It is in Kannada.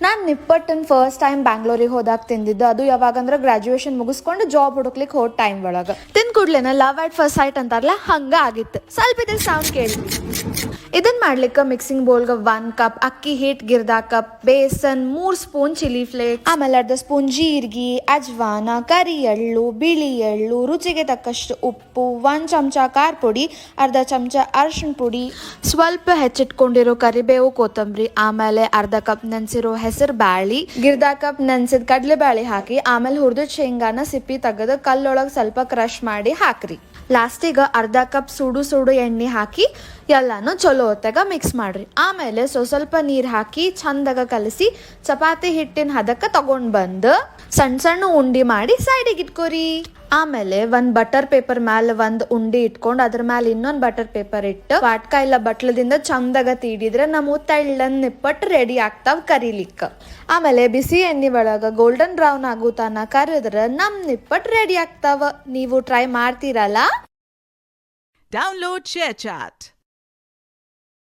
ನಾನು ನಿಪ್ಪಟ್ಟನ್ನು ಫಸ್ಟ್ ಟೈಮ್ ಬ್ಯಾಂಗ್ಳೂರಿಗೆ ಹೋದಾಗ ತಿಂದಿದ್ದು. ಅದು ಯಾವಾಗಂದ್ರೆ ಗ್ರಾಜುಯೇಷನ್ ಮುಗಿಸ್ಕೊಂಡು ಜಾಬ್ ಹುಡುಕ್ಲಿಕ್ಕೆ ಹೋದ ಟೈಮ್ ಒಳಗೆ ತಿಂದ್ ಕೂಡ್ಲೇನ ಲವ್ ಅಟ್ ಫಸ್ಟ್ ಸೈಟ್ ಅಂತಾರಲ್ಲ ಹಂಗ ಆಗಿತ್ತು. ಸ್ವಲ್ಪ ಇದ್ರ ಸೌಂಡ್ ಕೇಳಿ. ಇದನ್ ಮಾಡ್ಲಿಕ್ಕೆ ಮಿಕ್ಸಿಂಗ್ ಬೋಲ್ಗೆ 1 ಕಪ್ ಅಕ್ಕಿ ಹಿಟ್, ಗಿರ್ದಾ cup besan, 3 spoon chilli flakes, ಆಮೇಲೆ 1/2 ಸ್ಪೂನ್ ಜೀರಿಗೆ, ಅಜ್ವಾನ, ಕರಿ ಎಳ್ಳು, ಬಿಳಿ ಎಳ್ಳು, ರುಚಿಗೆ ತಕ್ಕಷ್ಟು ಉಪ್ಪು, 1 ಚಮಚ ಖಾರ ಪುಡಿ, 1/2 ಚಮಚ ಅರಿಶಿನ ಪುಡಿ, ಸ್ವಲ್ಪ ಹೆಚ್ಚಿಟ್ಕೊಂಡಿರೋ ಕರಿಬೇವು, ಕೊತ್ತಂಬರಿ, ಆಮೇಲೆ 1/2 ಕಪ್ ನೆನ್ಸಿರೋ ಹೆಸರು ಬ್ಯಾಳಿ, ಗಿರ್ದಾ ಕಪ್ ನೆನ್ಸಿದ ಕಡಲೆ ಬ್ಯಾಳಿ ಹಾಕಿ, ಆಮೇಲೆ ಹುರಿದ ಶೇಂಗಾನ ಸಿಪ್ಪಿ ತೆಗೆದು ಕಲ್ಲೊಳಗೆ ಸ್ವಲ್ಪ ಕ್ರಶ್ ಮಾಡಿ ಹಾಕ್ರಿ. ಲಾಸ್ಟಿಗೆ 1/2 ಕಪ್ ಸುಡು ಎಣ್ಣೆ ಹಾಕಿ ಎಲ್ಲಾನು ಚಲೋ ಹೊತ್ತಾಗ ಮಿಕ್ಸ್ ಮಾಡ್ರಿ. ಆಮೇಲೆ ಸ್ವಲ್ಪ ನೀರ್ ಹಾಕಿ ಚಂದಾಗ ಕಲಸಿ ಚಪಾತಿ ಹಿಟ್ಟಿನ ಹದಕ್ಕೆ ತಗೊಂಡ್ ಬಂದು ಸಣ್ಣ ಉಂಡಿ ಮಾಡಿ ಸೈಡಿಗೆ ಇಟ್ಕೋರಿ. ಆಮೇಲೆ 1 ಬಟರ್ ಪೇಪರ್ ಮ್ಯಾಲ 1 ಉಂಡಿ ಇಟ್ಕೊಂಡು ಅದ್ರ ಮ್ಯಾಲ ಇನ್ನೊಂದು ಬಟರ್ ಪೇಪರ್ ಇಟ್ಟು ವಾಟ್ಕ ಇಲ್ಲ ಬಟ್ಲದಿಂದ ಚಂದಾಗ ತೀಡಿದ್ರೆ ನಮ್ಮ ತೆಳ್ಳನ್ ನಿಪ್ಪಟ್ಟು ರೆಡಿ ಆಗ್ತಾವ್ ಕರಿಲಿಕ್ಕ. ಆಮೇಲೆ ಬಿಸಿ ಎಣ್ಣೆ ಒಳಗ ಗೋಲ್ಡನ್ ಬ್ರೌನ್ ಆಗೋ ತನ ಕರೆದ್ರೆ ನಮ್ ನಿಪ್ಪಟ್ಟು ರೆಡಿ ಆಗ್ತಾವ. ನೀವು ಟ್ರೈ ಮಾಡ್ತೀರಲ್ಲ? Download ShareChat.